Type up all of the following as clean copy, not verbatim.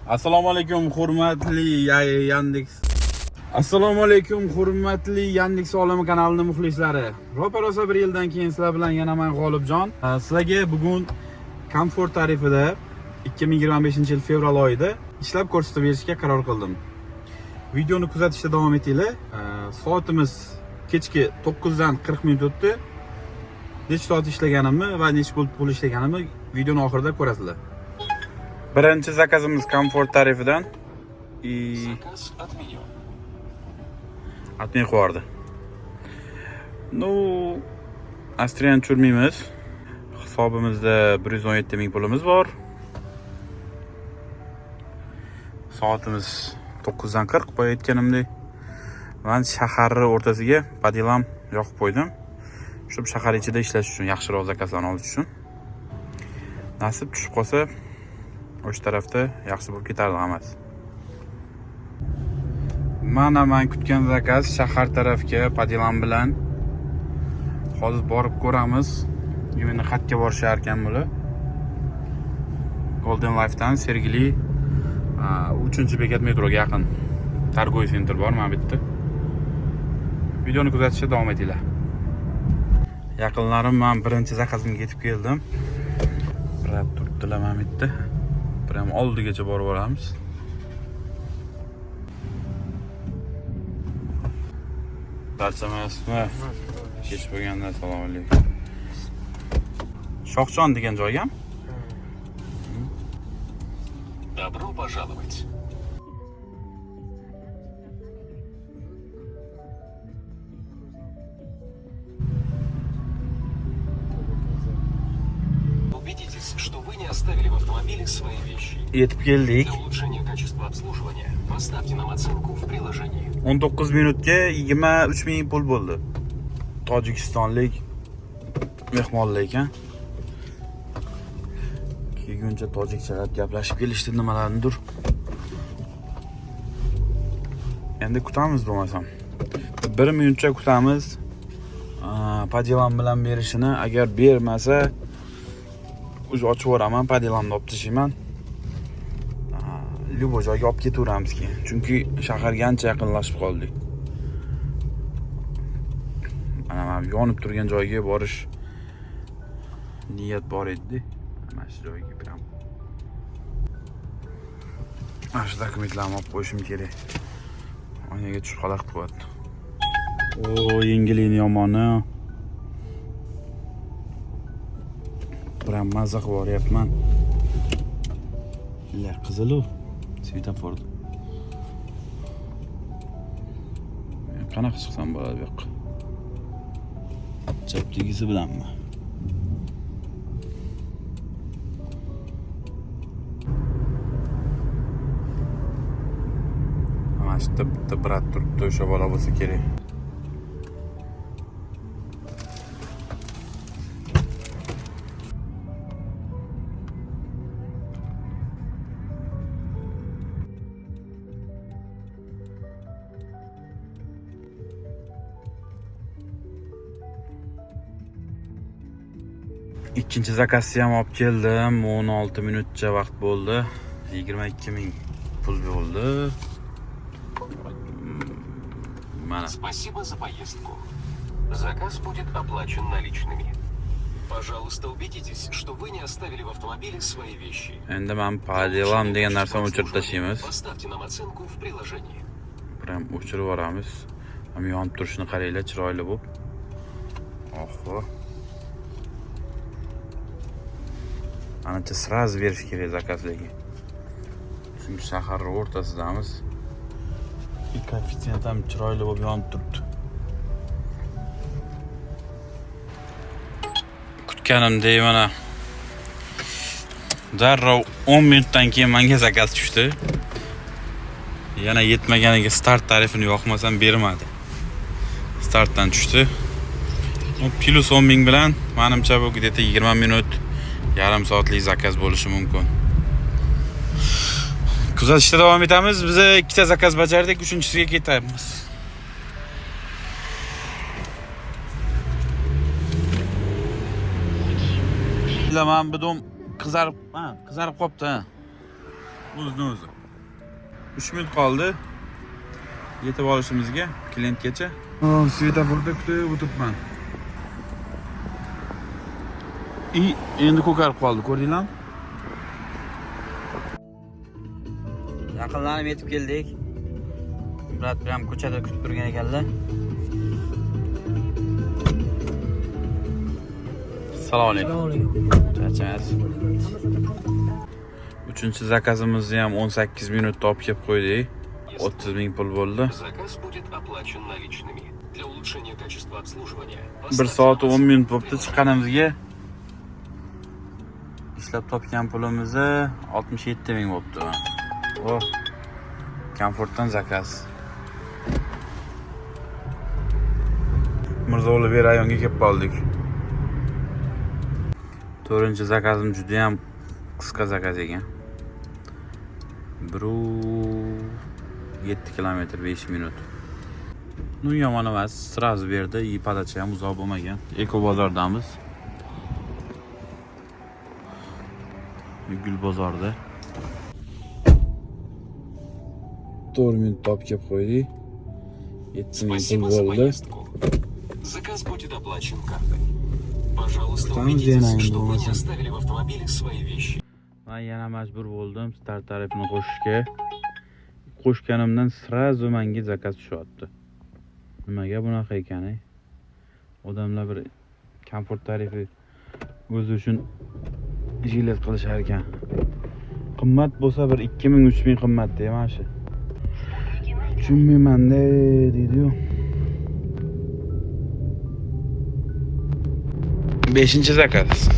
Assalomu alaykum hurmatli Yandex olimi kanalining muxlislari. Ro'parosa bir yildan keyin sizlar bilan yana men G'olibjon. Sizlarga bugun komfort tarifida 2025-yil fevral oyida ishlab ko'rsatib berishga qaror qildim. Videoni kuzatishda davom etinglar. Soatimiz kechki 9 dan 40 minut o'tdi. Necha soat ishlaganimni va necha pul ishlaganimni videoning oxirida ko'rasizlar. Birinchi zakazimiz komfort tarifidan Заказ отменен. atmay qo'yardi. Astriyani tushirmaymiz. Hisobimizda 117 ming pulimiz bor. Soatimiz 9 dan 40 boya aytganimdek. Men shaharning o'rtasiga padilam yoqib qo'ydim. Shu shahar ichida ishlash uchun, yaxshiroq zakazlarni olish uchun. Nasib tushib qolsa, o'sha tarafda yaxshi bo'lib ketardi hammasi. Mana men kutgan zakaz shahar tarafga padilam bilan. Hozir borib ko'ramiz. Meni xatga borishar ekan bular. Golden Life'dan Sergeli 3-bekat metroga yaqin Targoy center bor mana bu yerda. Videoni kuzatishda davom etinglar. Yaqinlarim, men birinchi zakazimga yetib keldim. Birab turibdilar mana bu yerda. Biram oldigacha borib olamiz. Barchamasmi? Kech bo'lganda assalomu alaykum. Shoxjon degan joyga? Добро пожаловать. Убедитесь, что вы не оставили в автомобиле свои вещи. Yetib keldik. Для улучшения качества обслуживания поставьте нам оценку в приложении. 19 minutga 23 ming pul bo'ldi. Tojikistonlik mehmonlar ekan. Kelguncha tojikchalab gaplashib kelishdi nimalarnidir. Endi kutamiz bo'lmasam. 1 minutcha kutamiz. Padilam bilan berishini, agar bermasa o'zi ochib yuboraman, padilamni olib tashlayman. Lyubo joyga olib ketaveramiz keyin. Chunki shaharga ancha yaqinlashib qoldik. Mana yonib turgan joyga borish niyat bor edi. Mana shu joyga biram. Mana shu dokumentlarni olib qo'yishim kerak. Oynaga tushib qolaq qilyapti. Yengilini yomoni. Biram mazza qilib boryapman. Qizilu svetofor. Qanaqa chiqsam bo'ladi bu yoqqa? Chapligisi bilanmi? Mana shu bitta brat turibdi, o'sha bola bo'lsa kerak. İkinci zakazni ham olib keldim. 16 minutcha vaqt bo'ldi. 22 ming pul bo'ldi. Mana. Спасибо за поездку. Заказ будет оплачен наличными. Пожалуйста, убедитесь, что вы не оставили в автомобиле свои вещи. Endi men padilam degan narsani o'chirib tashlaymiz. Поставьте нам оценку в приложении. Biram o'chirib yuboramiz. Ham yonib turishini qaranglar, chiroyli bo'lib. Oho. Ancha sraz berish kerak zakazlarga. Chunki shaharning o'rtasidamiz. Koeffitsient ham chiroyli bo'lib yonib turibdi. Kutganimdek mana darrov 10 minutdan keyin menga zakaz tushdi. Yana yetmaganiga start tarifini yoqmasam bermadi. Startdan tushdi. Plus 10 ming bilan menimcha bu где-то 20 minut, yarim soatlik zakaz bo'lishi mumkin. Kuzatishda davom etamiz. Biz ikkita zakaz bajardik, 3-chisiga ketamiz. Men bu dom qizarib qolibdi. O'zini o'zi. 3 minut qoldi. Yetib olishimizga, klientgacha. Svetoforda kutib o'tiribman. Endi ko'karib qoldi, ko'rdinglarmi? Yaqinlanib yetib keldik. Brat bilan ko'chada kutib turgan ekanlar. Assalomu alaykum. Charchaysiz. 3-chi zakazimizni ham 18 minutda olib kelib qo'ydik. 30 ming pul bo'ldi. Заказ будет оплачен наличными. Для улучшения качества обслуживания 1 soat 10 minut bo'libdi chiqqanimizga. Ishlab topgan pulimiz 67 ming bo'libdi. O, Comfortdan zakaz. Mirzo-Ulug'bek rayoniga kelib qoldik. 4-chi zakazim juda ham qisqa zakaz ekan. 7 kilometr 5 minut. Ну, yomon emas, sразу berdi, и podacha ham uzoq bo'lmagan. Eko bozordamiz. Gul bozorda. 4 minut olib kelib qo'ydik. 7 ming Спасибо pul за bo'ldi. поездку. Заказ будет оплачен картой. Пожалуйста, Там убедитесь, где что вы не нам оставили в автомобиле свои вещи. Men yana majbur bo'ldim start tarifini qo'shishga. Qo'shganimdan sразу menga zakaz tushyapti. Nimaga bunaqa ekan? Odamlar bir komfort tarifi o'zi uchun jilet qilishar ekan. Qimmat bo'lsa bir 2000-3000 qimmat deyman shu. Tushunmayman-da deydi-yu. 5-chi zakaz.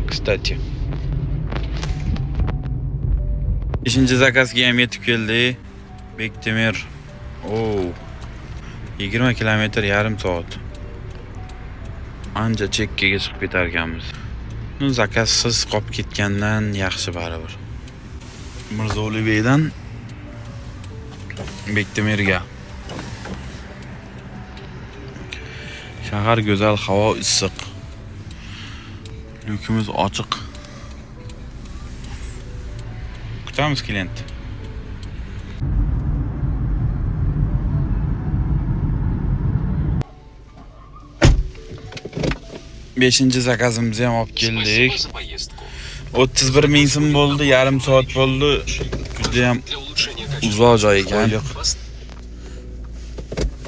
Kстати. 5-chi zakazga ham yetib keldi. Bektemir. Oo. 20 kilometr yarim soat. Ancha chekkaga chiqib ketar ekanmiz. Nu zakazsiz qolib ketgandan yaxshi baribir. Mirzo-Ulug'bekdan Bektemirga. Shahar go'zal, havo issiq. Lyukimiz ochiq. Kutamiz klient. Beshinchi zakazimizni ham olib keldik. Спасибо за поездку. 31 ming so'm bo'ldi, yarim soat bo'ldi. Juda ham Для улучшения uzoq joy ekan. качества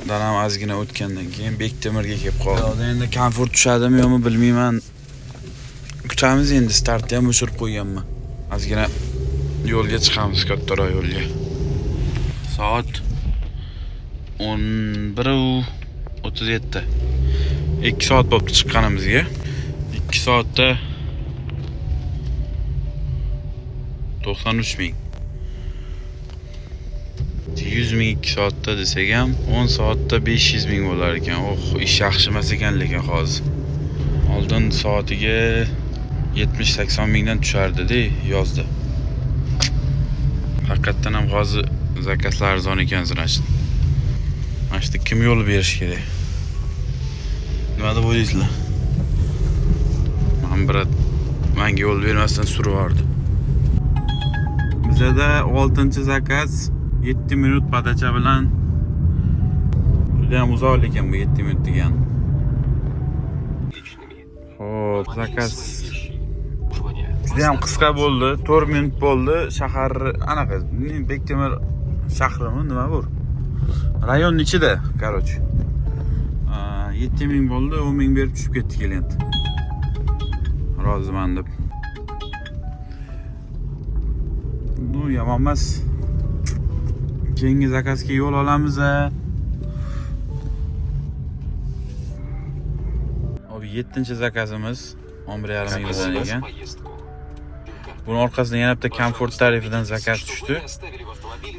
Danam ozgina o'tgandan keyin Bektemirga kelib qoldim. Endi komfort tushadimi yo'qmi bilmayman. Kutamiz endi, startni ham o'chirib qo'yganman. Ozgina yo'lga chiqamiz, kattaroq yo'lga. Soat 11:37. 2 soat bo'libdi chiqqanimizga. 2 soatda 93 ming. 100 ming 2 soatda desak ham 10 soatda 500 ming bo'lar ekan. Ish yaxshi emas ekan lekin hozir. Oldin soatiga 70-80 mingdan tushardi-da yozda. Haqiqatan ham hozir zakazlar arzon ekan zirashdi. Mana shu kim yo'l berish kerak? Nima deb o'ylaysizlar? Menga yo'l bermasdan suraverdi. Bizda 6-chi zakaz 7 minut podacha bilan. Juda ham uzoq ekan bu 7 minut degan. личными. Xo'p, zakaz Обслуживание. juda ham qisqa bo'ldi. 4 minut bo'ldi. Shahar anaqa Bektemir shahrimi nima bu? Rayonning ichida, короче. 7 ming bo'ldi, 10 ming berib tushib ketdi klient. Roziman deb. Bu yomon emas. Keyingi zakazga yo'l olamiz. Abi 7-chi zakazimiz 11,5 mingdan Спасибо за ekan. поездку. Buning orqasidan yana bitta komfort tarifidan zakaz tushdi.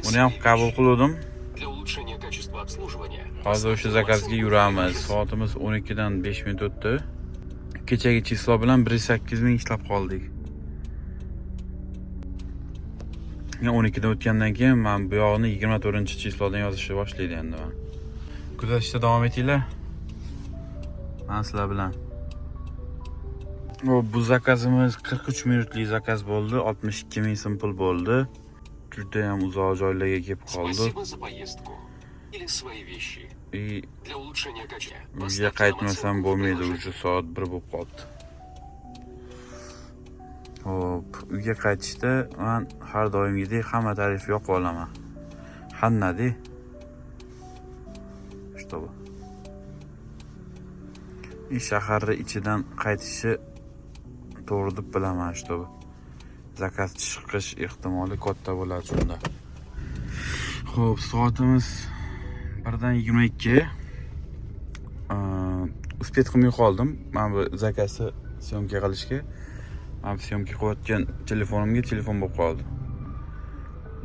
Buni ham qabul qildim. Для улучшения качества обслуживания. Hozir o'sha zakazga yuramiz. Soatimiz 12 dan 5 minut o'tdi. Kechagi chislo bilan 1,8 ming ishlab qoldik. 12 dan o'tgandan keyin men bu yog'ini 24-chislodan yozishni boshlaydi endi men. Kuzatishda davom etinglar. Men sizlar bilan. Bu zakazimiz 43 minutlik zakaz bo'ldi. 62 ming so'm pul bo'ldi. juda ham uzoq joylarga kelib qoldi. Спасибо за поездку. Или свои вещи. Для улучшения качества. Uyga Поставьте нам qaytmasam оценку в bo'lmaydi, приложении. уже soat 1 bo'lib qoldi. Hop, uyga qaytishda men har doimgidek hamma tarif yoqib olaman. Hannadi. Что bu? Shaharning ichidan qaytishi to'g'ri deb bilaman, что bu. Zakaz chiqish ehtimoli katta bo'ladi shunda. Xo'p, soatimiz 1:22. Uspet qilmay qoldim. Men bu zakazni syomka qilishga. Men syomka qilayotgan telefonimga telefon bo'lib qoldi.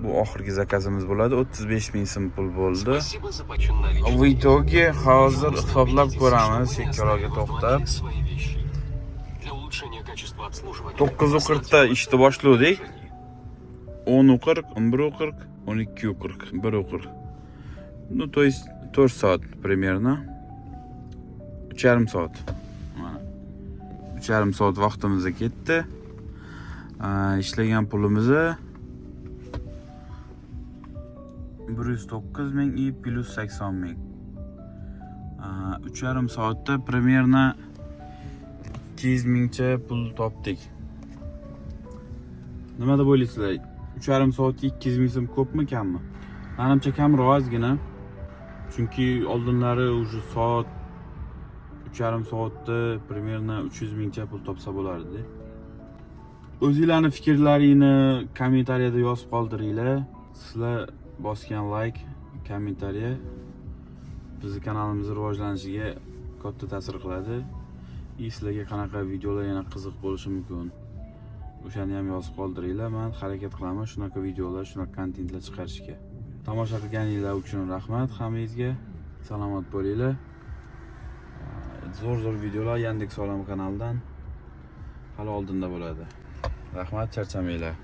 Bu oxirgi zakazimiz bo'ladi. 35 ming so'm pul bo'ldi. Спасибо за почет наличными. Bu itogi hozir hisoblab Убедитесь, ko'ramiz. что вы не Chekkaroqga оставили в to'xtab. автомобиле свои вещи. Для улучшения качества обслуживания. 9:40 ishni boshladik. 10:40, 11:40, 12:40, 1:40. Ну, то есть 4 soat примерно. 3,5 soat. Mana. 3,5 soat vaqtimiz ketdi. Ishlagan pulimiz 109 ming и plus 80 ming. 3,5 soatda примерно 200 mingcha pul topdik. Nima deb o'ylaysizlar? 3,5 soatga 200 ming so'm ko'pmi, kammi? Menimcha kamroq ozgina. Chunki oldinlari уже soat 3,5 soatda примерно 300 mingcha pul topsa bo'lardi. O'zingizlarning fikrlaringizni kommentariyada yozib qoldiringlar. Sizlar bosgan like, kommentariya bizning kanalimizning rivojlanishiga katta ta'sir qiladi. Sizlarga qanaqa videolar yana qiziq bo'lishi mumkin. O'shani ham yozib qoldiringlar. Men harakat qilaman shunaqa videolar, shunaqa kontentlar chiqarishga. Tomosha qilganinglar uchun rahmat hammangizga. Salomat bo'linglar. Zo'r videolar Yandex Olam kanalidan hali oldinda bo'ladi. Rahmat, charchamanglar.